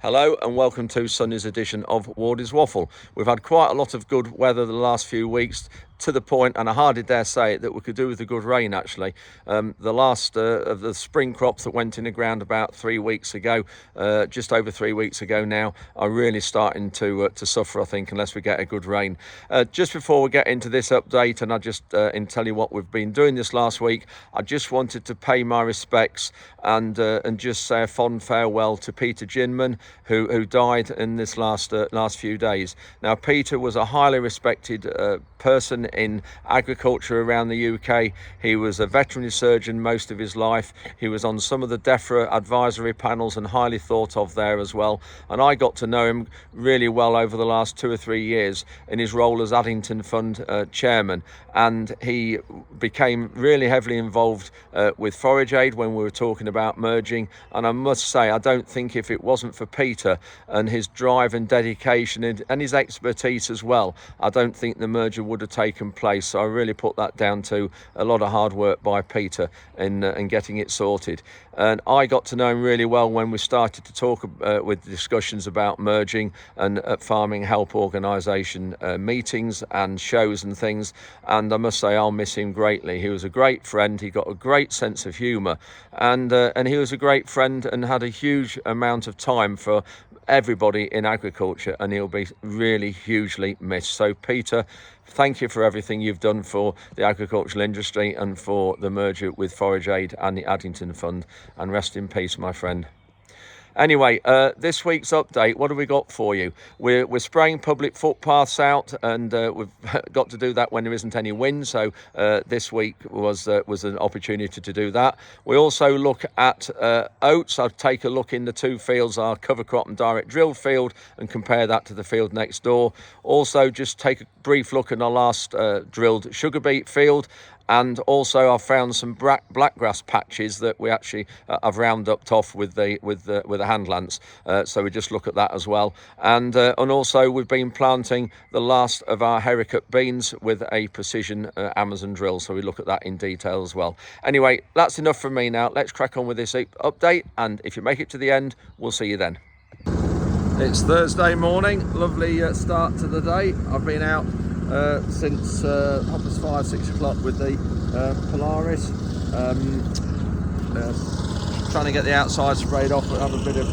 Hello and welcome to Sunday's edition of Wardy's Waffle. We've had quite a lot of good weather the last few weeks, to the point, and I hardly dare say it, that we could do with the good rain actually. The last of the spring crops that went in the ground about 3 weeks ago, just over 3 weeks ago now, are really starting to suffer, I think, unless we get a good rain. Just before we get into this update, and I just tell you what we've been doing this last week, I just wanted to pay my respects and just say a fond farewell to Peter Ginman, who died in this last few days. Now, Peter was a highly respected person in agriculture around the UK. He was a veterinary surgeon most of his life. He was on some of the DEFRA advisory panels and highly thought of there as well. And I got to know him really well over the last 2 or 3 years in his role as Addington Fund chairman. And he became really heavily involved with Forage Aid when we were talking about merging. And I must say, I don't think if it wasn't for Peter and his drive and dedication and his expertise as well, I don't think the merger would have taken place. So I really put that down to a lot of hard work by Peter in getting it sorted. And I got to know him really well when we started to talk with discussions about merging and at Farming Help Organisation meetings and shows and things. And I must say, I'll miss him greatly. He was a great friend. He got a great sense of humour, and he was a great friend and had a huge amount of time for everybody in agriculture, and he'll be really hugely missed. So Peter, thank you for everything you've done for the agricultural industry and for the merger with Forage Aid and the Addington Fund, and rest in peace, my friend. Anyway, this week's update, what have we got for you? We're spraying public footpaths out, and we've got to do that when there isn't any wind. So this week was an opportunity to do that. We also look at oats. I'll take a look in the two fields, our cover crop and direct drilled field, and compare that to the field next door. Also, just take a brief look at our last drilled sugar beet field. And also, I've found some blackgrass patches that we actually have rounded off with the hand lance. So we just look at that as well. And also, we've been planting the last of our haricot beans with a precision Amazon drill. So we look at that in detail as well. Anyway, that's enough from me now. Let's crack on with this update. And if you make it to the end, we'll see you then. It's Thursday morning. Lovely start to the day. I've been out since 5, 6 o'clock with the Polaris, trying to get the outside sprayed off, but have a bit of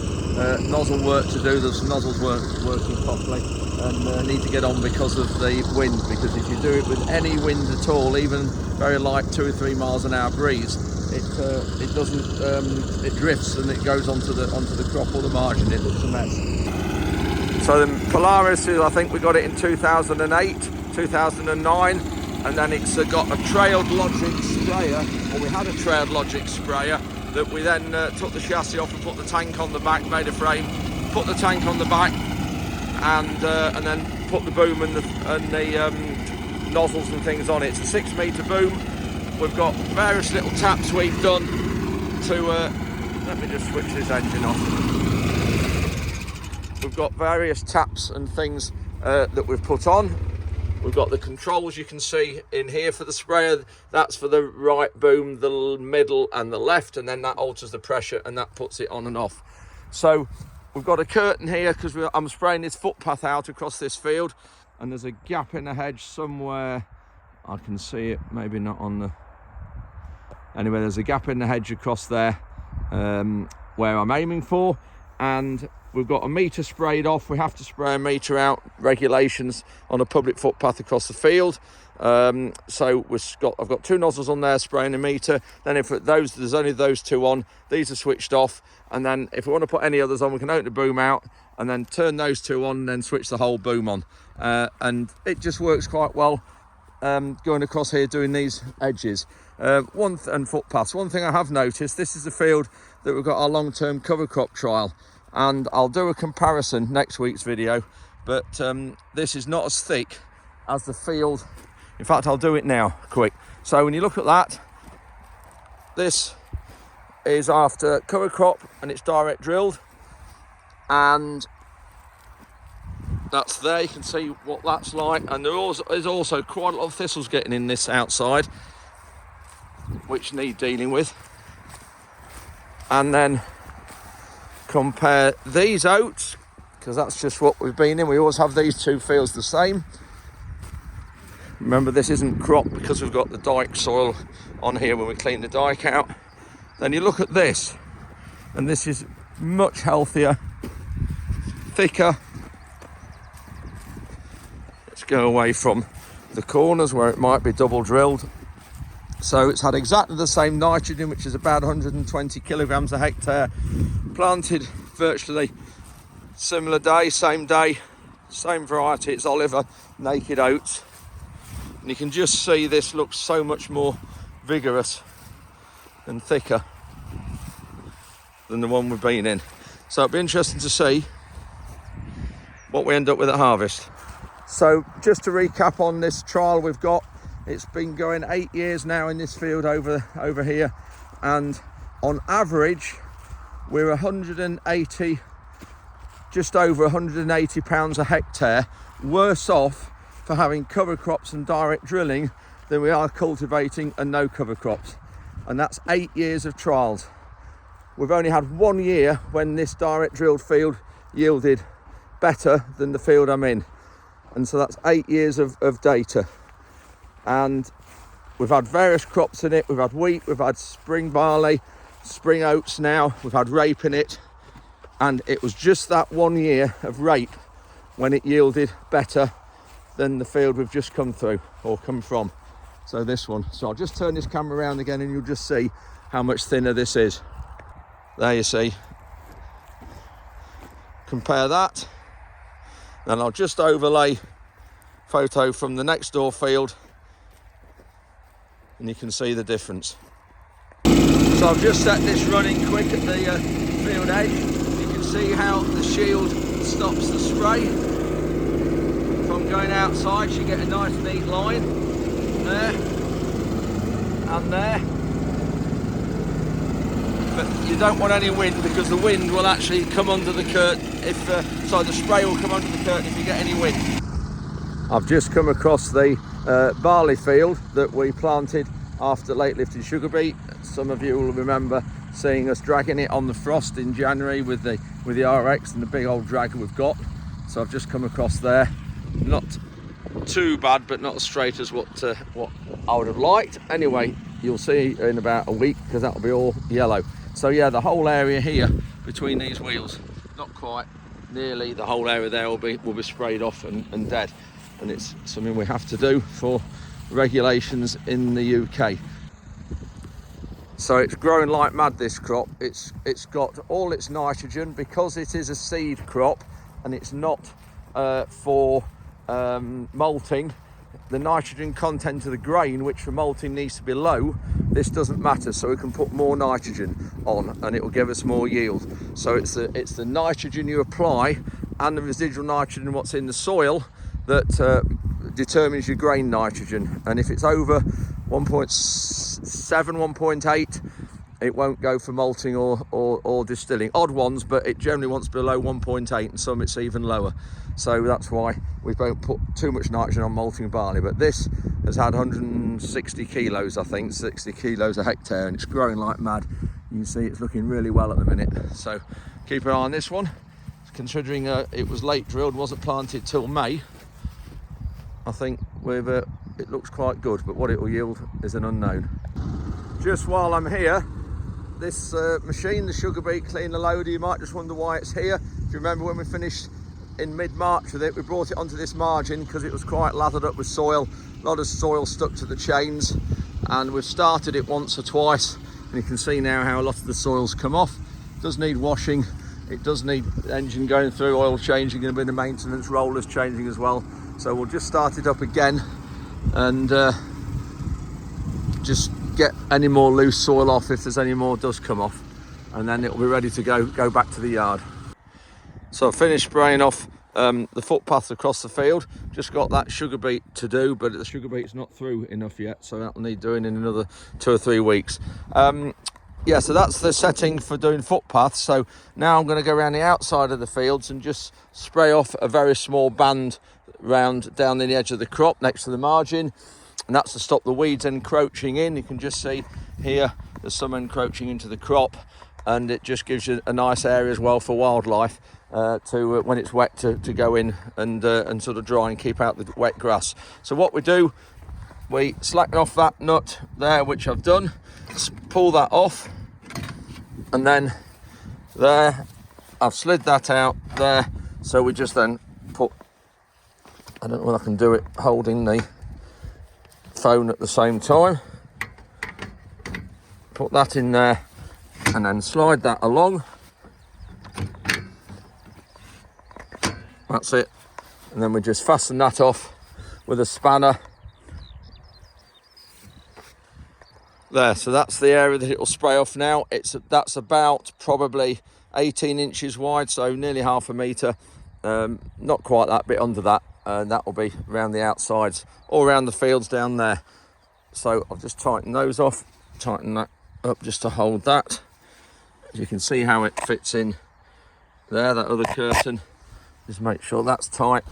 nozzle work to do. There's some nozzles weren't working properly and need to get on because of the wind, because if you do it with any wind at all, even very light 2 or 3 miles an hour breeze, it doesn't it drifts and it goes onto the crop or the margin. It looks a mess. So the Polaris, I think we got it in 2008, 2009, and then it's got a trailed logic sprayer, or we had a trailed logic sprayer that we then took the chassis off and put the tank on the back, made a frame, put the tank on the back, and then put the boom and the nozzles and things on it. It's a 6 metre boom. We've got various little taps we've done to let me just switch this engine off. We've got various taps and things that we've put on. We've got the controls you can see in here for the sprayer. That's for the right boom, the middle and the left, and then that alters the pressure and that puts it on and off. So we've got a curtain here because I'm spraying this footpath out across this field, and there's a gap in the hedge somewhere. I can see it, maybe not on the... Anyway, there's a gap in the hedge across there where I'm aiming for, and we've got a metre sprayed off. We have to spray a metre out, regulations on a public footpath across the field. So I've got 2 nozzles on there spraying a metre. Then if there's only those 2 on, these are switched off. And then if we want to put any others on, we can open the boom out and then turn those 2 on and then switch the whole boom on. And it just works quite well going across here doing these edges. And footpaths. One thing I have noticed, this is the field that we've got our long-term cover crop trial. And I'll do a comparison next week's video, but this is not as thick as the field. In fact, I'll do it now, quick. So when you look at that, this is after cover crop and it's direct drilled, and that's there. You can see what that's like, and there's also quite a lot of thistles getting in this outside, which need dealing with. And then compare these oats, because that's just what we've been in. We always have these two fields the same. Remember, this isn't cropped because we've got the dike soil on here when we clean the dike out. Then you look at this, and this is much healthier, thicker. Let's go away from the corners where it might be double drilled. So it's had exactly the same nitrogen, which is about 120 kilograms a hectare, planted virtually similar day, same variety. It's Oliver Naked Oats, and you can just see this looks so much more vigorous and thicker than the one we've been in. So it'll be interesting to see what we end up with at harvest. So just to recap on this trial we've got, it's been going 8 years now in this field over here, and on average we're 180, just over 180 pounds a hectare worse off for having cover crops and direct drilling than we are cultivating and no cover crops. And that's 8 years of trials. We've only had 1 year when this direct drilled field yielded better than the field I'm in, and so that's 8 years of data. And we've had various crops in it. We've had wheat, we've had spring barley, spring oats now, we've had rape in it, and it was just that 1 year of rape when it yielded better than the field we've just come through, or come from. So this one. So I'll just turn this camera around again and you'll just see how much thinner this is. There you see. Compare that. Then I'll just overlay photo from the next door field, and you can see the difference. So I've just set this running quick at the field edge. You can see how the shield stops the spray from going outside. So you get a nice neat line there and there. But you don't want any wind, because the wind will actually come under the curtain if, the spray will come under the curtain if you get any wind. I've just come across the barley field that we planted after late lifted sugar beet. Some of you will remember seeing us dragging it on the frost in January with the RX and the big old dragger we've got. So I've just come across there. Not too bad, but not as straight as what I would have liked. Anyway, you'll see in about a week, because that'll be all yellow. So yeah, the whole area here between these wheels, not quite, nearly the whole area there will be sprayed off and dead. And it's something we have to do for regulations in the UK. So it's growing like mad, this crop. It's got all its nitrogen, because it is a seed crop and it's not for malting. The nitrogen content of the grain, which for malting needs to be low, this doesn't matter, so we can put more nitrogen on and it will give us more yield. So it's the nitrogen you apply and the residual nitrogen what's in the soil that determines your grain nitrogen. And if it's over 1.7, 1.8, it won't go for malting or distilling. Odd ones, but it generally wants below 1.8, and some it's even lower. So that's why we don't put too much nitrogen on malting barley. But this has had 160 kilos, I think, 60 kilos a hectare, and it's growing like mad. You can see it's looking really well at the minute. So keep an eye on this one. Considering it was late drilled, wasn't planted till May, I think it looks quite good, but what it will yield is an unknown. Just while I'm here, this machine, the sugar beet cleaner loader, you might just wonder why it's here. If you remember when we finished in mid-March with it, we brought it onto this margin because it was quite lathered up with soil. A lot of soil stuck to the chains, and we've started it once or twice, and you can see now how a lot of the soil's come off. It does need washing, it does need engine going through, oil changing, and a bit of maintenance, rollers changing as well. So we'll just start it up again and just get any more loose soil off if there's any more does come off, and then it'll be ready to go back to the yard. So I've finished spraying off the footpath across the field. Just got that sugar beet to do, but the sugar beet's not through enough yet, so that'll need doing in another 2 or 3 weeks. Yeah, so that's the setting for doing footpaths. So now I'm going to go around the outside of the fields and just spray off a very small band round down the edge of the crop next to the margin, and that's to stop the weeds encroaching in. You can just see here there's some encroaching into the crop, and it just gives you a nice area as well for wildlife to when it's wet to go in and sort of dry and keep out the wet grass. So what we do, we slacken off that nut there, which I've done, pull that off, and then there I've slid that out there. So we just then put, I don't know whether I can do it holding the phone at the same time, put that in there and then slide that along. That's it, and then we just fasten that off with a spanner there. So that's the area that it will spray off now. That's about probably 18 inches wide, so nearly half a metre, not quite that bit under that, and that will be around the outsides, all around the fields down there. So I'll just tighten those off, tighten that up just to hold that. As you can see how it fits in there, that other curtain. Just make sure that's tight,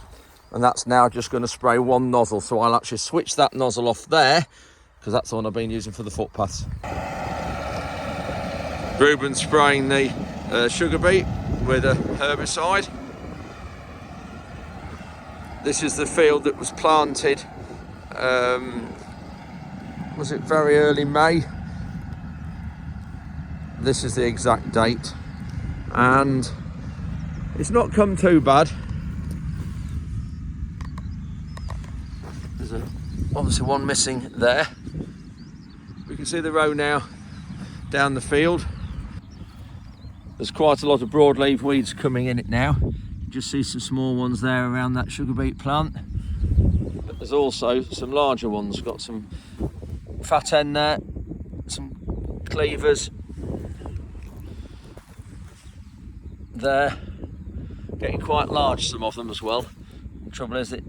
and that's now just going to spray one nozzle. So I'll actually switch that nozzle off there, because that's the one I've been using for the footpaths. Ruben's spraying the sugar beet with a herbicide. This is the field that was planted, was it very early May? This is the exact date, and it's not come too bad. There's obviously one missing there. We can see the row now down the field. There's quite a lot of broadleaf weeds coming in it now. You just see some small ones there around that sugar beet plant. But there's also some larger ones. Got some fat end there, some cleavers there. Getting quite large, some of them as well. The trouble is that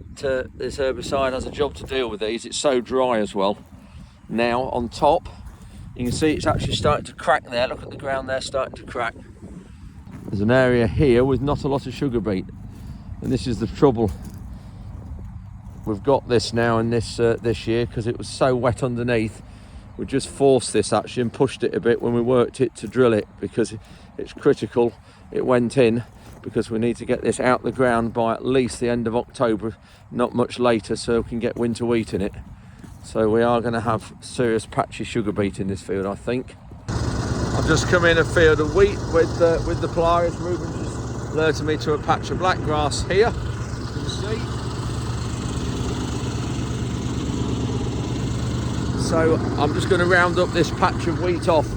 this herbicide has a job to deal with these. It's so dry as well. Now on top, you can see it's actually starting to crack there. Look at the ground there, starting to crack. There's an area here with not a lot of sugar beet, and this is the trouble. We've got this now in this year because it was so wet underneath. We just forced this actually and pushed it a bit when we worked it to drill it, because it's critical. It went in because we need to get this out the ground by at least the end of October, not much later, so we can get winter wheat in it. So we are going to have serious patchy sugar beet in this field, I think. I've just come in a field of wheat with the pliers. Ruben just alerted me to a patch of blackgrass here, as you can see. So I'm just going to round up this patch of wheat off,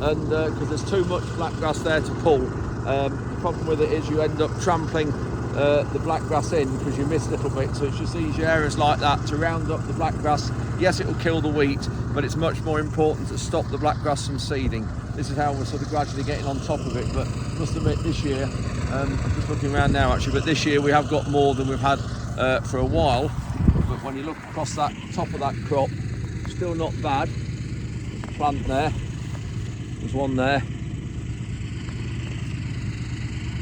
and because there's too much blackgrass there to pull. The problem with it is you end up trampling the blackgrass in because you miss little bits. So it's just these areas like that to round up the blackgrass. Yes, it will kill the wheat, but it's much more important to stop the blackgrass from seeding. This is how we're sort of gradually getting on top of it. But I must admit, this year, I'm just looking around now actually, but this year we have got more than we've had for a while. But when you look across that top of that crop, still not bad. There's a plant there. There's one there.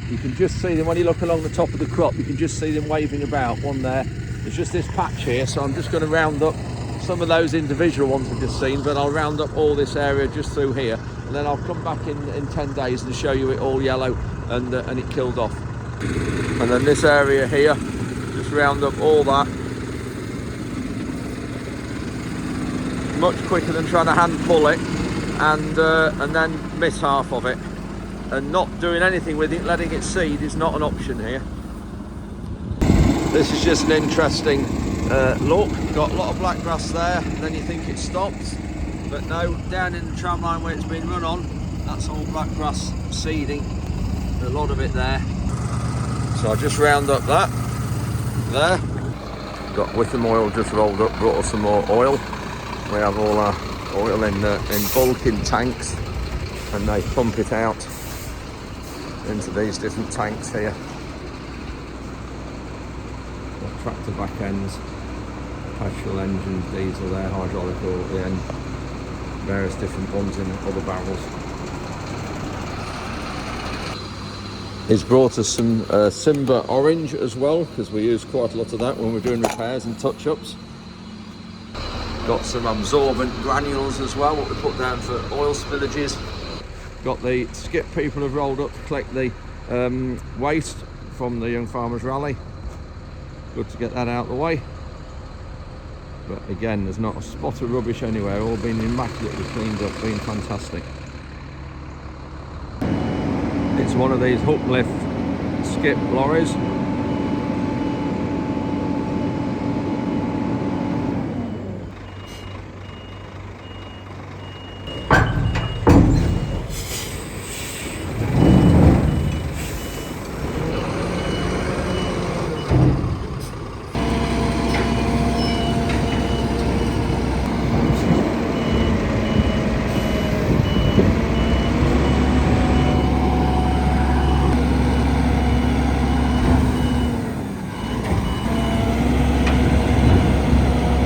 You can just see them when you look along the top of the crop. You can just see them waving about. One there. There's just this patch here, so I'm just going to round up some of those individual ones we've just seen, but I'll round up all this area just through here, and then I'll come back in 10 days and show you it all yellow and it killed off. And then this area here, just round up all that. Much quicker than trying to hand pull it and then miss half of it. And not doing anything with it, letting it seed, is not an option here. This is just an interesting look. Got a lot of blackgrass there, and then you think it stops, but no, down in the tram line where it's been run on, that's all blackgrass seeding, a lot of it there. So I'll just round up that there. Got Wickham oil just rolled up, brought us some more oil. We have all our oil in bulk in tanks, and they pump it out into these different tanks here. Got tractor back ends, petrol engines, diesel there, hydraulic oil at the end, various different ones in other barrels. He's brought us some Simba orange as well, because we use quite a lot of that when we're doing repairs and touch-ups. Got some absorbent granules as well, what we put down for oil spillages. Got the skip people have rolled up to collect the waste from the Young Farmers Rally. Good to get that out of the way. But again, there's not a spot of rubbish anywhere, all been immaculately cleaned up, been fantastic. It's one of these hook lift skip lorries.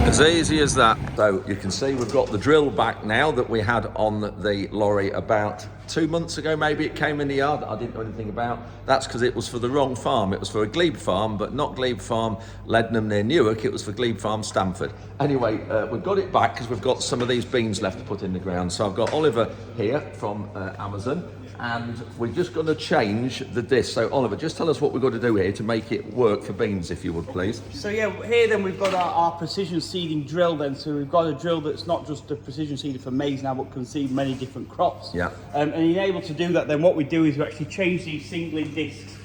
As easy as that. So you can see we've got the drill back now that we had on the lorry about 2 months ago, maybe it came in the yard. I didn't know anything about. That's because it was for the wrong farm. It was for a glebe farm, but not glebe farm Leadenham near Newark. It was for glebe farm Stamford. Anyway, we've got it back because we've got some of these beans left to put in the ground. So I've got Oliver here from Amazon, and we're just going to change the disc. So Oliver, just tell us what we've got to do here to make it work for beans, if you would please. So yeah, here then we've got our precision seeding drill then. So we've got a drill that's not just a precision seeder for maize now, but can seed many different crops. Yeah. And in able to do that, then what we do is we actually change these singling discs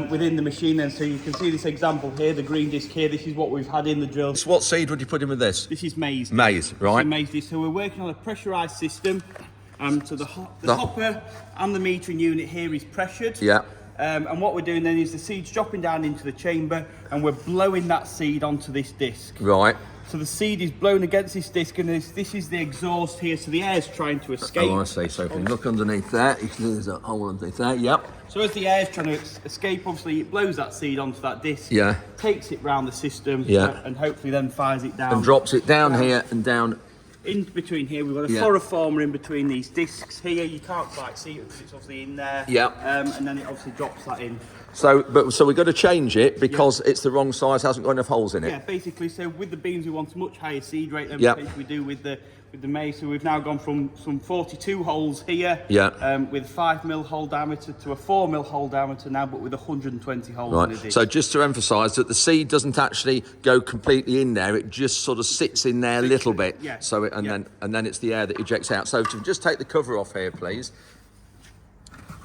within the machine then. So you can see this example here, the green disc here, this is what we've had in the drill. So what seed would you put in with this? This is maize. Maize, right. So maize disc. So we're working on a pressurised system. So the hopper and the metering unit here is pressured. Yeah. And what we're doing then is the seed's dropping down into the chamber and we're blowing that seed onto this disc. Right. So the seed is blown against this disc and this is the exhaust here, so the air's trying to escape. Oh, I see. So if you look underneath there, you can see there's a hole underneath there. Yep. So as the air's trying to escape, obviously it blows that seed onto that disc. Yeah. Takes it round the system. Yeah. And hopefully then fires it down. And drops it down here and down. In between here, we've got a fluoroformer in between these discs here. You can't quite see it because it's obviously in there. Yeah. And then it obviously drops that in. So we've got to change it because it's the wrong size, hasn't got enough holes in it. Yeah, basically. So with the beans, we want a much higher seed rate than we do with the maize. So we've now gone from some 42 holes here, with 5mm hole diameter to a 4mm hole diameter now, but with 120 holes in the disc. So just to emphasise that the seed doesn't actually go completely in there; it just sort of sits in there a little bit. Yeah. So then it's the air that ejects out. So to just take the cover off here, please.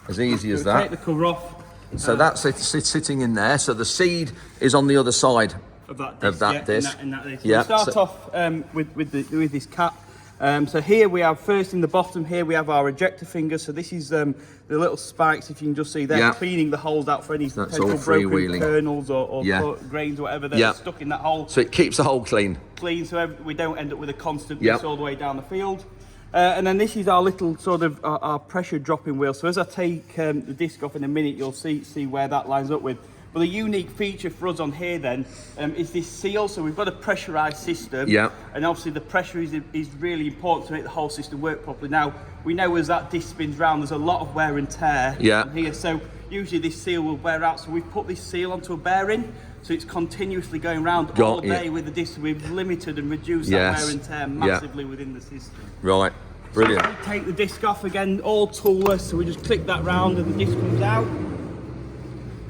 As easy as that. Take the cover off. So that's sitting in there. So the seed is on the other side of that disc. Yeah. We start off with this cap. So here we have, first in the bottom here, we have our ejector fingers. So this is the little spikes, if you can just see there, cleaning the holes out for any potential broken kernels or grains or whatever that are stuck in that hole. So it keeps the hole clean. So we don't end up with a constant mess all the way down the field. And then this is our little sort of our pressure dropping wheel. So as I take the disc off in a minute, you'll see where that lines up with. But the unique feature for us on here then is this seal. So we've got a pressurised system. Yeah. And obviously the pressure is really important to make the whole system work properly. Now, we know as that disc spins round, there's a lot of wear and tear here. So usually this seal will wear out. So we've put this seal onto a bearing. So it's continuously going round all day with the disc. We've limited and reduced that wear and tear massively within the system. Right, brilliant. So we take the disc off again, all toolless. So we just click that round and the disc comes out.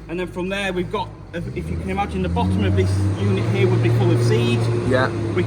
And then from there we've got, if you can imagine, the bottom of this unit here would be full of seed. Yeah. We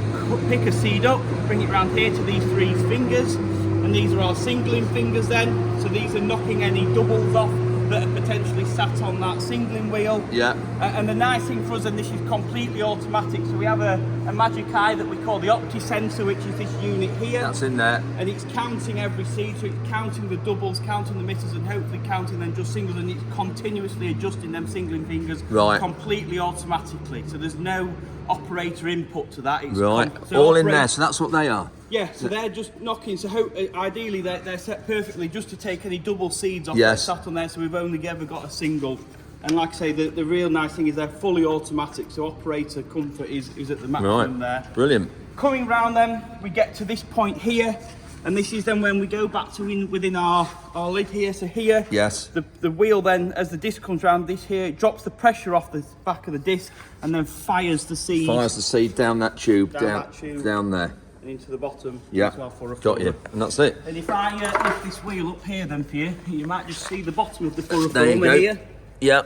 pick a seed up, bring it round here to these three fingers. And these are our singling fingers then. So these are knocking any doubles off that are potentially sat on that singling wheel. Yeah. And the nice thing for us, and this is completely automatic, so we have a magic eye that we call the Opti sensor, which is this unit here. That's in there. And it's counting every seed, so it's counting the doubles, counting the misses, and hopefully counting then just singles, and it's continuously adjusting them singling fingers completely automatically. So there's no operator input to that. It's all in there, so that's what they are. Yeah, so they're just knocking, so ideally they're set perfectly just to take any double seeds off that sat on there, so we've only ever got a single. And like I say, the real nice thing is they're fully automatic, so operator comfort is at the maximum there. Brilliant. Coming round then, we get to this point here, and this is then when we go back to within our lid here. So here, the wheel then, as the disc comes round, this here, it drops the pressure off the back of the disc and then fires the seed. Fires the seed down that tube, down there. and into the bottom. Yeah, into our furrow got you, and that's it. And if I lift this wheel up here then for you, you might just see the bottom of the furrow There you former go. here. Yeah.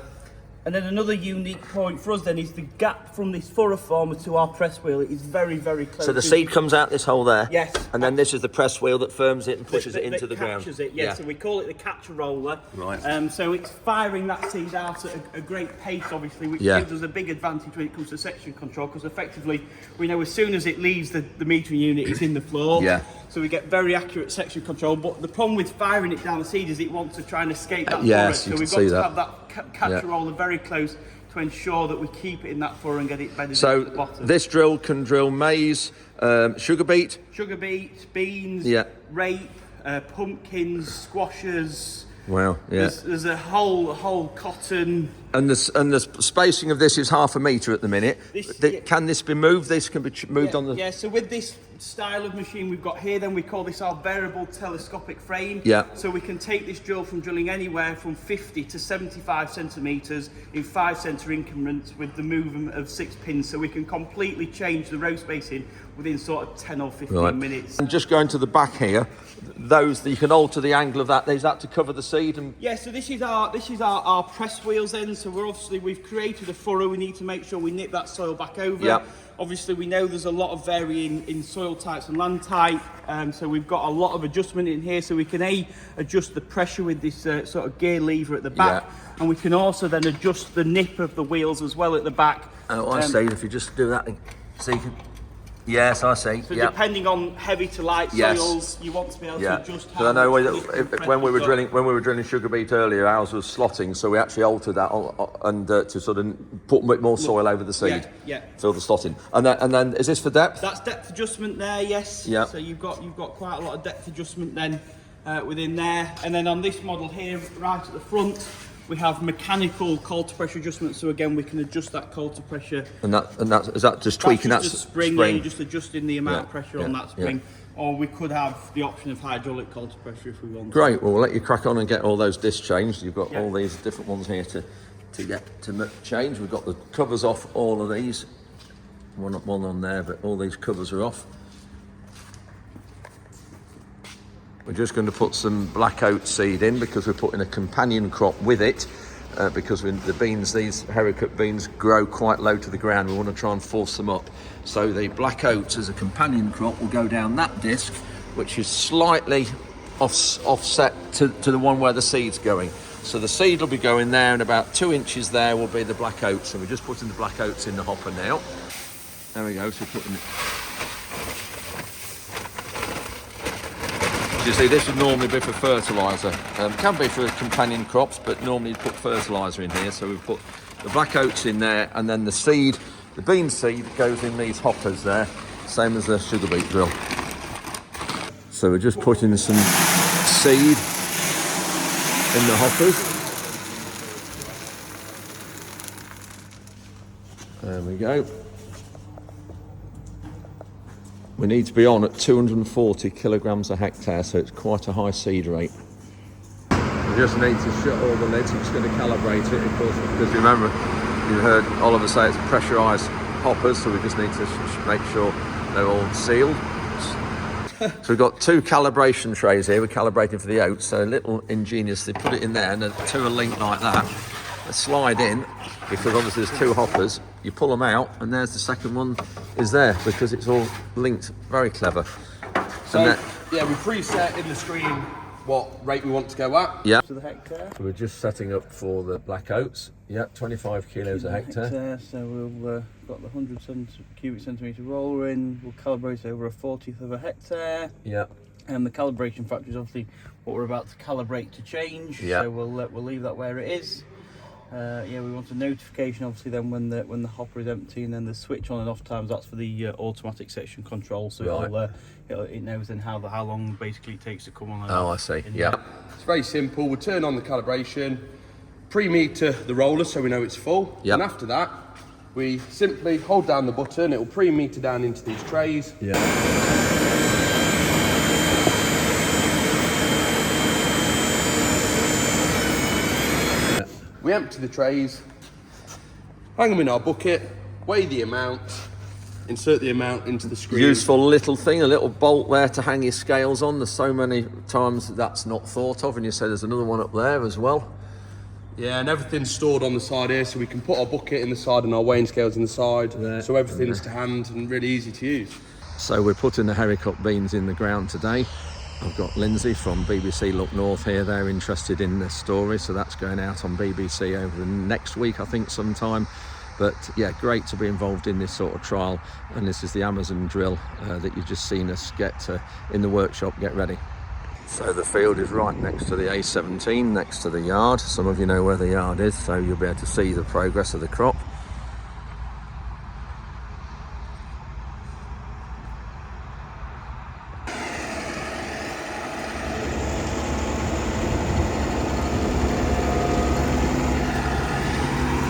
And then another unique point for us then is the gap from this furrow former to our press wheel. It is very, very close. So the seed comes out this hole there. Yes. And then this is the press wheel that firms it and pushes it into the ground. Catches it, yeah. So we call it the catcher roller. Right. So it's firing that seed out at a great pace, obviously, which Yeah. gives us a big advantage when it comes to section control, because effectively we know as soon as it leaves the metering unit, it's in the floor. Yeah. So we get very accurate section control. But the problem with firing it down the seed is it wants to try and escape that yes, furrow. you So can we've see got that. to have that catcher roller very close to ensure that we keep it in that furrow and get it bedded So into the bottom. this drill can drill maize, sugar beet. Sugar beets, beans, Yeah. rape, pumpkins, squashes. Wow, yeah. There's a whole cotton. And the spacing of this is 1/2 metre at the minute. Can this be moved? This can be moved on the... Yeah, so with this style of machine we've got here, then we call this our variable telescopic frame. Yeah. So we can take this drill from drilling anywhere from 50 to 75 centimetres in 5 centre increments with the movement of 6 pins. So we can completely change the row spacing within sort of 10 or 15 minutes. And just going to the back here, those you can alter the angle of that. Is that to cover the seed? And Yeah, so this is our press wheels then. So we've created a furrow. We need to make sure we nip that soil back over. Yeah. Obviously, we know there's a lot of varying in soil types and land type. So we've got a lot of adjustment in here. So we can adjust the pressure with this sort of gear lever at the back, and we can also then adjust the nip of the wheels as well at the back. oh, I see. If you just do that, so you can. Yes, I see. So depending on heavy to light soils, you want to be able to adjust. Because I know when we were drilling. drilling sugar beet earlier, ours was slotting, so we actually altered that and to sort of put a bit more soil over the seed. Yeah. Fill the slotting. And then is this for depth? That's depth adjustment there, yes. Yeah. So you've got quite a lot of depth adjustment then within there. And then on this model here, right at the front, we have mechanical cold to pressure adjustment. So again, we can adjust that cold to pressure. And is that just tweaking that spring? Yeah, you're just adjusting the amount of pressure on that spring. Yeah. Or we could have the option of hydraulic cold to pressure if we want. Great. Well, we'll let you crack on and get all those discs changed. You've got all these different ones here to get to change. We've got the covers off all of these. One on there, but all these covers are off. We're just going to put some black oat seed in because we're putting a companion crop with it. Because the beans, these Haricot beans, grow quite low to the ground. We want to try and force them up. So the black oats as a companion crop will go down that disc, which is slightly offset to the one where the seed's going. So the seed will be going there, and about 2 inches there will be the black oats. So we're just putting the black oats in the hopper now. There we go. So putting it. You see, this would normally be for fertiliser. Can be for companion crops, but normally you put fertiliser in here. So we put the black oats in there, and then the seed, the bean seed, goes in these hoppers there, same as the sugar beet drill. So we're just putting some seed in the hoppers. There we go. We need to be on at 240 kilograms a hectare, so it's quite a high seed rate. We just need to shut all the lids. I'm just going to calibrate it, of course, because remember, you heard Oliver say it's pressurised hoppers, so we just need to make sure they're all sealed. So we've got 2 calibration trays here. We're calibrating for the oats, so a little ingenious. They put it in there, and the 2 are linked like that. They slide in, because obviously there's 2 hoppers. You pull them out, and there's the second one is there, because it's all linked. Very clever. So, yeah, we preset in the screen what rate we want to go at. Yeah. To the hectare. So we're just setting up for the black oats. Yeah, 25 kilos a hectare. So we've got the 100 cubic centimetre roller in. We'll calibrate over a 40th of a hectare. Yeah. And the calibration factor is obviously what we're about to calibrate to change. Yeah. So we'll leave that where it is. We want a notification obviously then when the hopper is empty, and then the switch on and off times, that's for the automatic section control. So it knows then how long basically it takes to come on. Oh, I see. Yeah. It's very simple. We turn on the calibration, pre-meter the roller so we know it's full. Yep. And after that, we simply hold down the button. It will pre-meter down into these trays. Yeah. We empty the trays, hang them in our bucket, weigh the amount insert the amount into the screen. Useful little thing, a little bolt there to hang your scales on. There's so many times that's not thought of, and you say there's another one up there as well. Yeah, and everything's stored on the side here, so we can put our bucket in the side and our weighing scales in the side. There, so everything's to hand and really easy to use. So we're putting the haricot beans in the ground today. I've got Lindsay from BBC Look North here. They're interested in this story, so that's going out on BBC over the next week, I think, sometime. But yeah, great to be involved in this sort of trial. And this is the Amazon drill that you've just seen us get in the workshop, get ready. So the field is right next to the A17, next to the yard. Some of you know where the yard is, so you'll be able to see the progress of the crop.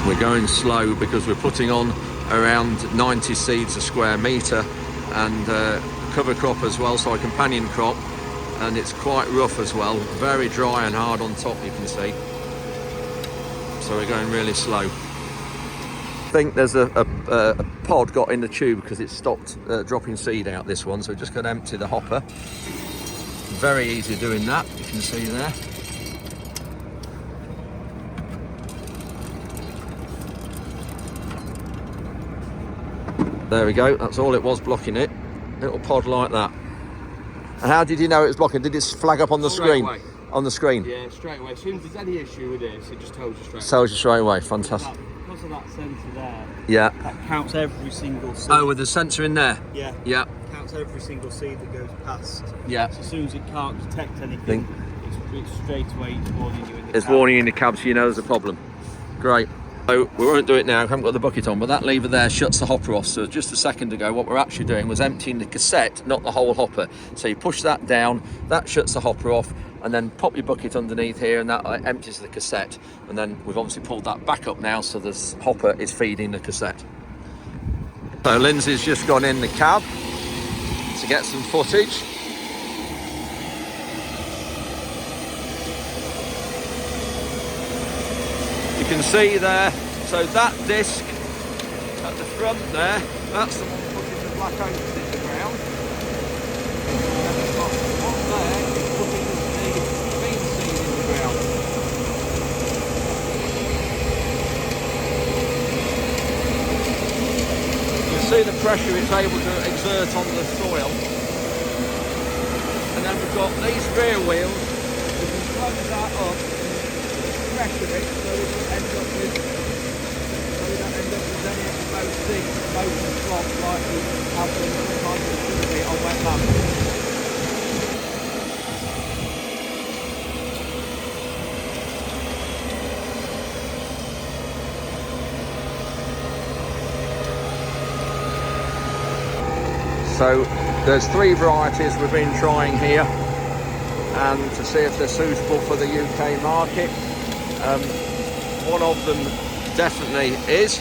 We're going slow because we're putting on around 90 seeds a square metre, and cover crop as well, so a companion crop, and it's quite rough as well, very dry and hard on top, you can see. So we're going really slow. I think there's a pod got in the tube because it stopped dropping seed out, this one, so we're just going to empty the hopper. Very easy doing that, you can see there. There we go, that's all it was blocking it. Little pod like that. And how did you know it was blocking? Did it flag up on the screen? Away. On the screen? Yeah, straight away. As soon as there's any issue with this, it just tells you straight away. Tells you straight away, fantastic. Because of that sensor there, Yeah. that counts every single seed. Oh, with the sensor in there? Yeah. Yeah. Counts every single seed that goes past. Yeah. So as soon as it can't detect anything, it's straight away warning you in the It's cab. warning in the cab, so you know there's a problem. Great. So we won't do it now, I haven't got the bucket on, but that lever there shuts the hopper off. So just a second ago, what we're actually doing was emptying the cassette, not the whole hopper. So you push that down, that shuts the hopper off, and then pop your bucket underneath here, and that empties the cassette. And then we've obviously pulled that back up now, so this hopper is feeding the cassette. So Lindsay's just gone in the cab to get some footage. You can see there, so that disc at the front there, that's the one putting the black oats in the ground. And we've got one there is putting the bean seed in the ground. You see the pressure it's able to exert on the soil. And then we've got these rear wheels, we can close that up, pressure it so we don't end up with any exposed seeds, exposed slots like we have been sometimes it should be on wet land. So there's 3 varieties we've been trying here, and to see if they're suitable for the UK market. One of them definitely is.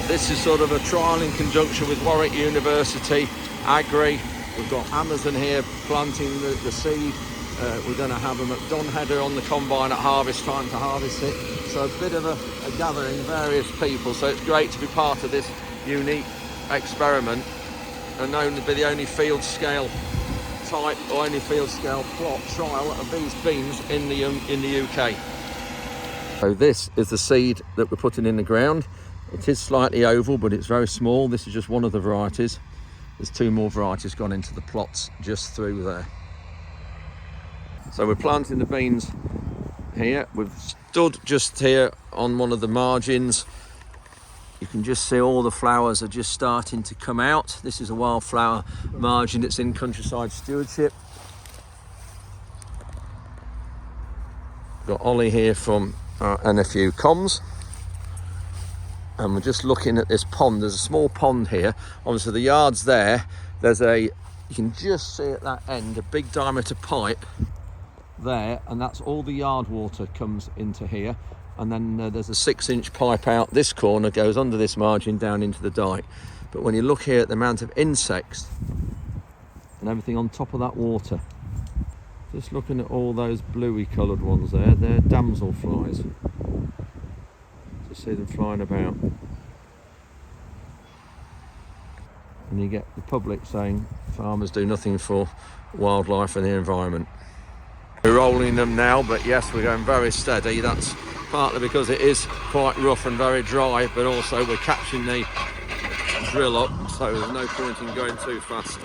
This is sort of a trial in conjunction with Warwick University, Agri. We've got Amazon here planting the seed. We're going to have a McDon header on the combine at harvest time to harvest it. So a bit of a gathering, various people. So it's great to be part of this unique experiment, and known to be the only field scale type or only field scale plot trial of these beans in the UK. So this is the seed that we're putting in the ground. It is slightly oval, but it's very small. This is just one of the varieties. There's 2 more varieties gone into the plots just through there. So we're planting the beans here. We've stood just here on one of the margins. You can just see all the flowers are just starting to come out. This is a wildflower margin that's in Countryside Stewardship. Got Ollie here from NFU Comms, and we're just looking at this pond. There's a small pond here. Obviously the yard's there. You can just see at that end a big diameter pipe there, and that's all the yard water comes into here. And then there's a 6-inch pipe out this corner, goes under this margin down into the dike. But when you look here at the amount of insects and everything on top of that water, just looking at all those bluey coloured ones there, they're damselflies. Just see them flying about. and you get the public saying farmers do nothing for wildlife and the environment. We're rolling them now, but yes, we're going very steady. That's partly because it is quite rough and very dry, but also we're catching the drill up, so there's no point in going too fast.